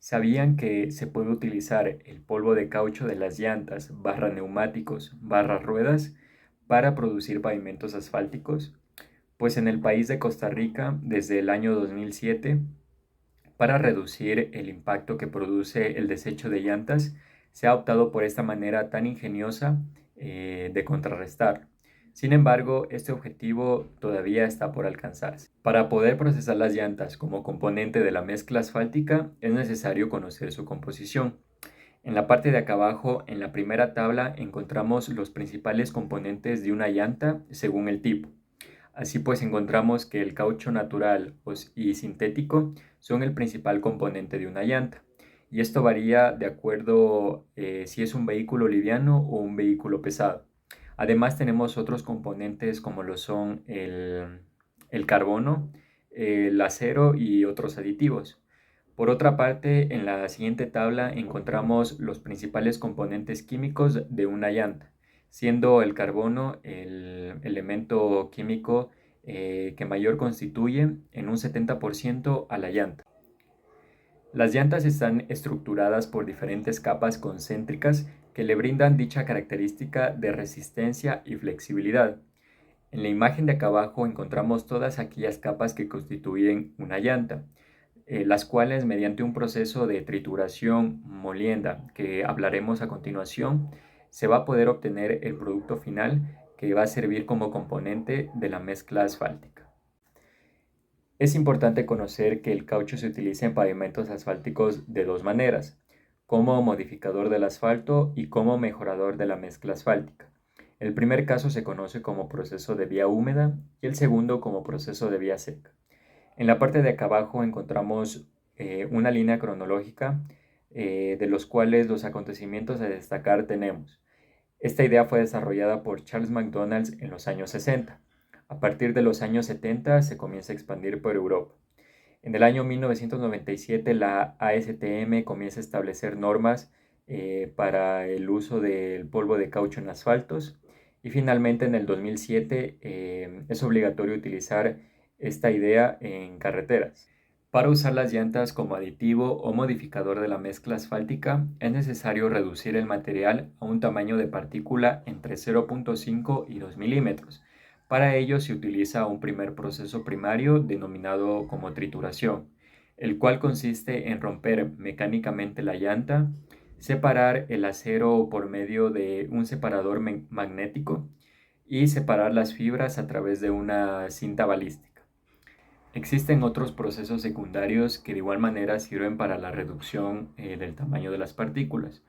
¿Sabían que se puede utilizar el polvo de caucho de las llantas, barra neumáticos, barra ruedas para producir pavimentos asfálticos? Pues en el país de Costa Rica, desde el año 2007, para reducir el impacto que produce el desecho de llantas, se ha optado por esta manera tan ingeniosa de contrarrestar. Sin embargo, este objetivo todavía está por alcanzarse. Para poder procesar las llantas como componente de la mezcla asfáltica, es necesario conocer su composición. En la parte de acá abajo, en la primera tabla, encontramos los principales componentes de una llanta según el tipo. Así pues encontramos que el caucho natural y sintético son el principal componente de una llanta. Y esto varía de acuerdo si es un vehículo liviano o un vehículo pesado. Además tenemos otros componentes como lo son el carbono, el acero y otros aditivos. Por otra parte, en la siguiente tabla encontramos los principales componentes químicos de una llanta, siendo el carbono el elemento químico que mayor constituye en un 70% a la llanta. Las llantas están estructuradas por diferentes capas concéntricas que le brindan dicha característica de resistencia y flexibilidad. En la imagen de acá abajo encontramos todas aquellas capas que constituyen una llanta, las cuales mediante un proceso de trituración molienda que hablaremos a continuación, se va a poder obtener el producto final que va a servir como componente de la mezcla asfáltica. Es importante conocer que el caucho se utiliza en pavimentos asfálticos de dos maneras, como modificador del asfalto y como mejorador de la mezcla asfáltica. El primer caso se conoce como proceso de vía húmeda y el segundo como proceso de vía seca. En la parte de acá abajo encontramos una línea cronológica de los cuales los acontecimientos a destacar tenemos. Esta idea fue desarrollada por Charles McDonald en los años 60. A partir de los años 70 se comienza a expandir por Europa. En el año 1997 la ASTM comienza a establecer normas para el uso del polvo de caucho en asfaltos y finalmente en el 2007 es obligatorio utilizar esta idea en carreteras. Para usar las llantas como aditivo o modificador de la mezcla asfáltica, es necesario reducir el material a un tamaño de partícula entre 0.5 y 2 milímetros. Para ello se utiliza un primer proceso primario denominado como trituración, el cual consiste en romper mecánicamente la llanta, separar el acero por medio de un separador magnético y separar las fibras a través de una cinta balística. Existen otros procesos secundarios que de igual manera sirven para la reducción del tamaño de las partículas.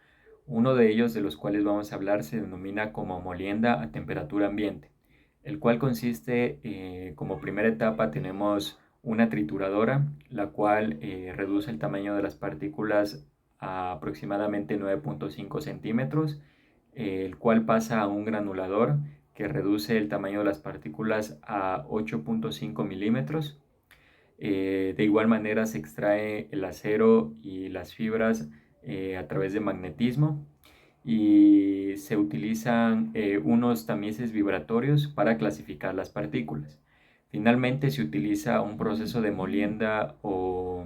Uno de ellos, de los cuales vamos a hablar, se denomina como molienda a temperatura ambiente, el cual consiste, como primera etapa tenemos una trituradora, la cual reduce el tamaño de las partículas a aproximadamente 9.5 centímetros, el cual pasa a un granulador que reduce el tamaño de las partículas a 8.5 milímetros. De igual manera se extrae el acero y las fibras a través de magnetismo y se utilizan unos tamices vibratorios para clasificar las partículas. Finalmente se utiliza un proceso de molienda o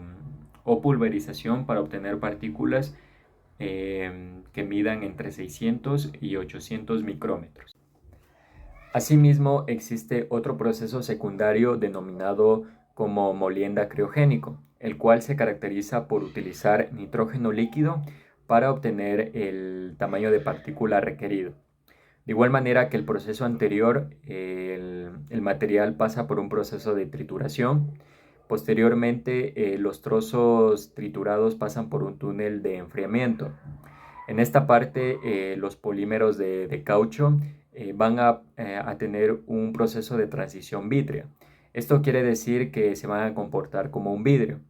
pulverización para obtener partículas que midan entre 600 y 800 micrómetros. Asimismo, existe otro proceso secundario denominado como molienda criogénico, el cual se caracteriza por utilizar nitrógeno líquido para obtener el tamaño de partícula requerido. De igual manera que el proceso anterior, el material pasa por un proceso de trituración. Posteriormente, los trozos triturados pasan por un túnel de enfriamiento. En esta parte, los polímeros de caucho van a tener un proceso de transición vítrea. Esto quiere decir que se van a comportar como un vidrio.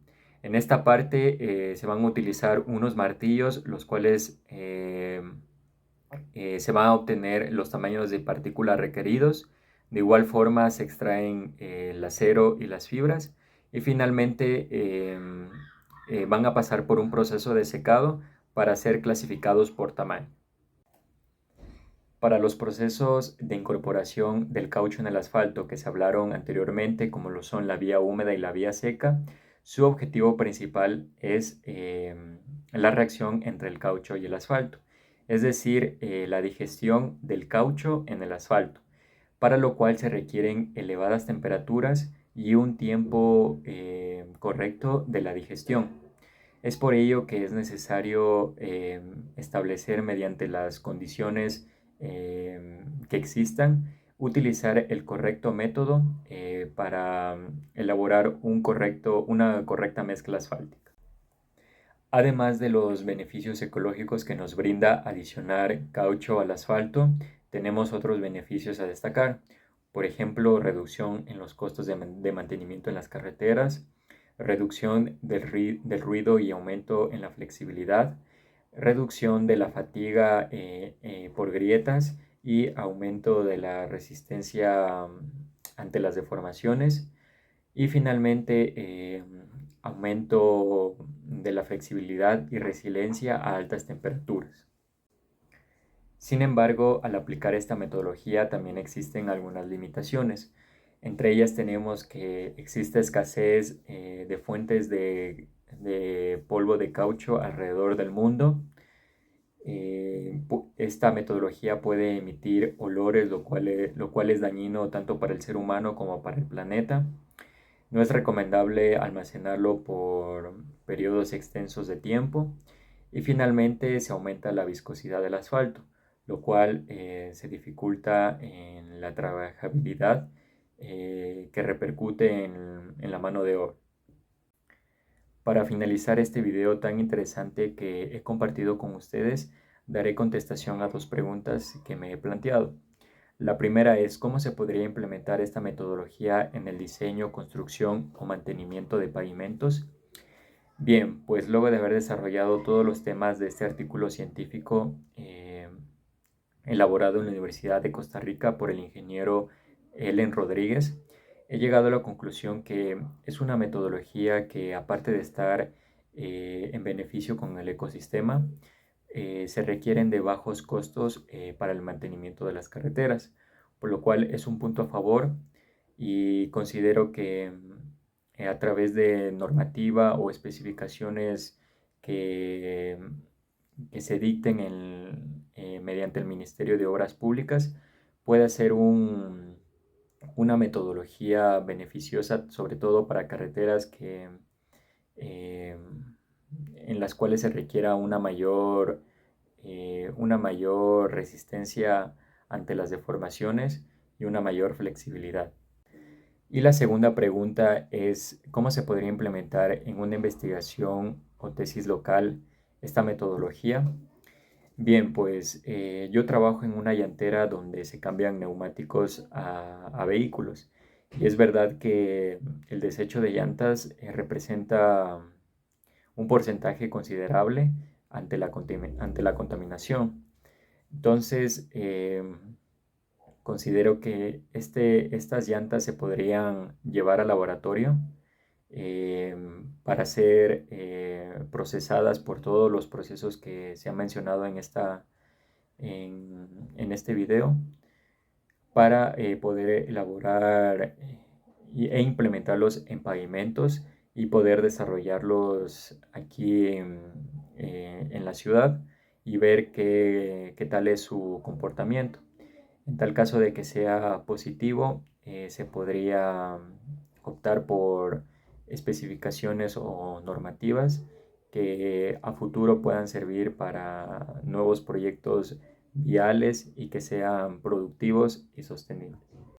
En esta parte se van a utilizar unos martillos, los cuales se van a obtener los tamaños de partículas requeridos. De igual forma se extraen el acero y las fibras y finalmente van a pasar por un proceso de secado para ser clasificados por tamaño. Para los procesos de incorporación del caucho en el asfalto que se hablaron anteriormente, como lo son la vía húmeda y la vía seca, Su objetivo principal es la reacción entre el caucho y el asfalto, es decir, la digestión del caucho en el asfalto, para lo cual se requieren elevadas temperaturas y un tiempo correcto de la digestión. Es por ello que es necesario establecer mediante las condiciones que existan, utilizar el correcto método para elaborar una correcta mezcla asfáltica. Además de los beneficios ecológicos que nos brinda adicionar caucho al asfalto, tenemos otros beneficios a destacar. Por ejemplo, reducción en los costos de mantenimiento en las carreteras, reducción del ruido y aumento en la flexibilidad, reducción de la fatiga por grietas y aumento de la resistencia ante las deformaciones. Y finalmente, aumento de la flexibilidad y resiliencia a altas temperaturas. Sin embargo, al aplicar esta metodología también existen algunas limitaciones. Entre ellas tenemos que existe escasez de fuentes de polvo de caucho alrededor del mundo. Esta metodología puede emitir olores, lo cual es dañino tanto para el ser humano como para el planeta. No es recomendable almacenarlo por periodos extensos de tiempo y finalmente se aumenta la viscosidad del asfalto, lo cual se dificulta en la trabajabilidad que repercute en la mano de obra. Para finalizar este video tan interesante que he compartido con ustedes, daré contestación a dos preguntas que me he planteado. La primera es cómo se podría implementar esta metodología en el diseño, construcción o mantenimiento de pavimentos. Bien, pues luego de haber desarrollado todos los temas de este artículo científico elaborado en la Universidad de Costa Rica por el ingeniero Ellen Rodríguez, he llegado a la conclusión que es una metodología que, aparte de estar en beneficio con el ecosistema, se requieren de bajos costos para el mantenimiento de las carreteras, por lo cual es un punto a favor y considero que a través de normativa o especificaciones que, que se dicten mediante el Ministerio de Obras Públicas puede ser una metodología beneficiosa, sobre todo para carreteras eh, en las cuales se requiera una mayor resistencia ante las deformaciones y una mayor flexibilidad. Y la segunda pregunta es, ¿cómo se podría implementar en una investigación o tesis local esta metodología? Bien, pues yo trabajo en una llantera donde se cambian neumáticos a vehículos. Y es verdad que el desecho de llantas representa un porcentaje considerable ante la contaminación. Entonces, considero que estas llantas se podrían llevar al laboratorio para ser procesadas por todos los procesos que se han mencionado en este video para poder elaborar e implementarlos en pavimentos y poder desarrollarlos aquí en la ciudad y ver qué tal es su comportamiento. En tal caso de que sea positivo, se podría optar por especificaciones o normativas que a futuro puedan servir para nuevos proyectos viales y que sean productivos y sostenibles.